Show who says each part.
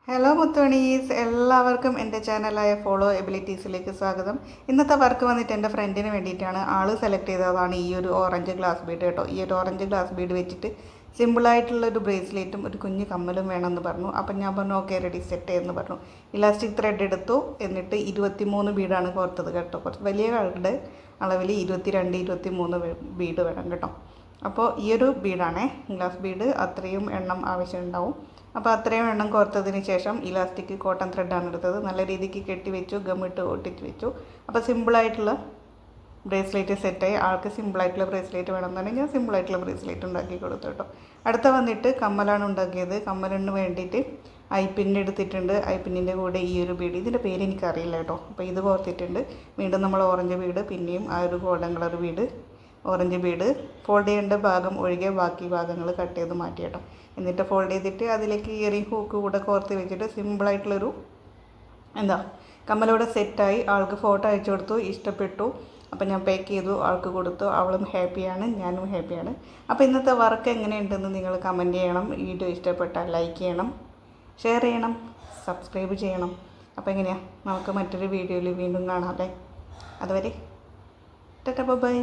Speaker 1: Hello മുത്തോണീസ്, എല്ലാവർക്കും എൻ്റെ ചാനലായ follow എബിലിറ്റീസിലേക്ക് സ്വാഗതം. ഇന്നത്തെ വർക്ക് വന്നിട്ട് എൻ്റെ ഫ്രണ്ടിന് വേണ്ടിയിട്ടാണ്. ആൾ സെലക്ട് ചെയ്തതാണ് ഈ ഒരു ഓറഞ്ച് ഗ്ലാസ് ബീഡ് കേട്ടോ. ഈ ഒരു ഓറഞ്ച് ഗ്ലാസ് ബീഡ് വെച്ചിട്ട് സിമ്പിളായിട്ടുള്ളൊരു ബ്രേസ്ലെറ്റും ഒരു കുഞ്ഞ് കമ്മലും വേണമെന്ന് പറഞ്ഞു. അപ്പം ഞാൻ പറഞ്ഞു ഓക്കെ റെഡി, സെറ്റ് ചെയ്യുമെന്ന് പറഞ്ഞു. ഇലാസ്റ്റിക് ത്രെഡ് എടുത്തു. എന്നിട്ട് 23 ബീഡാണ് കോർത്തത് കേട്ടോ. കുറച്ച് വലിയ ആളുടെ അളവിൽ 22, 23 ബീഡ് വേണം കേട്ടോ. അപ്പോൾ ഈ ഒരു ബീഡാണേ ഗ്ലാസ് ബീഡ്, അത്രയും എണ്ണം ആവശ്യമുണ്ടാവും. അപ്പോൾ അത്രയും എണ്ണം കോർത്തതിന് ശേഷം ഇലാസ്റ്റിക് കോട്ടൺ ത്രെഡാണ് എടുത്തത്. നല്ല രീതിക്ക് കെട്ടി വെച്ചു, ഗമ്മിട്ട് ഒട്ടിച്ച് വെച്ചു. അപ്പോൾ സിമ്പിളായിട്ടുള്ള ബ്രേസ്ലെറ്റ് സെറ്റായി. ആൾക്ക് സിമ്പിളായിട്ടുള്ള ബ്രേസ്ലെറ്റ് വേണമെന്നുണ്ടെങ്കിൽ ഞാൻ സിമ്പിളായിട്ടുള്ള ബ്രേസ്ലെറ്റ് ഉണ്ടാക്കി കൊടുത്തു കേട്ടോ. അടുത്ത വന്നിട്ട് കമ്മലാണ് ഉണ്ടാക്കിയത്. കമ്മലിന് വേണ്ടിയിട്ട് ഐപ്പിൻ എടുത്തിട്ടുണ്ട്. ഐപ്പിന്നിൻ്റെ കൂടെ ഈ ഒരു ബീഡ്, ഇതിൻ്റെ പേര് എനിക്കറിയില്ല കേട്ടോ. അപ്പോൾ ഇത് കോർത്തിട്ടുണ്ട്. വീണ്ടും നമ്മൾ ഓറഞ്ച് ബീഡ്, പിന്നെയും ആ ഒരു golden colour bead, orange bead, fold ചെയ്യേണ്ട ഭാഗം ഒഴികെ ബാക്കി ഭാഗങ്ങൾ കട്ട് ചെയ്ത് മാറ്റി കേട്ടോ. എന്നിട്ട് ഫോൾഡ് ചെയ്തിട്ട് അതിലേക്ക് ഇയറിംഗ് ഹൂക്ക് കൂടെ കോർത്ത് വെച്ചിട്ട് സിമ്പിളായിട്ടുള്ളൊരു കമ്മലോടെ സെറ്റായി. ആൾക്ക് ഫോട്ടോ അയച്ചു കൊടുത്തു, ഇഷ്ടപ്പെട്ടു. അപ്പം ഞാൻ പാക്ക് ചെയ്തു, ആൾക്ക് കൊടുത്തു. അവളും ഹാപ്പിയാണ്, ഞാനും ഹാപ്പിയാണ്. അപ്പോൾ ഇന്നത്തെ വർക്ക് എങ്ങനെയുണ്ടെന്ന് നിങ്ങൾ കമൻറ്റ് ചെയ്യണം. വീഡിയോ ഇഷ്ടപ്പെട്ടാൽ ലൈക്ക് ചെയ്യണം, ഷെയർ ചെയ്യണം, സബ്സ്ക്രൈബ് ചെയ്യണം. അപ്പോൾ എങ്ങനെയാണ്, നമുക്ക് മറ്റൊരു വീഡിയോയിൽ വീണ്ടും കാണാം അല്ലേ. അതുവരെ ടാറ്റാ ബൈ.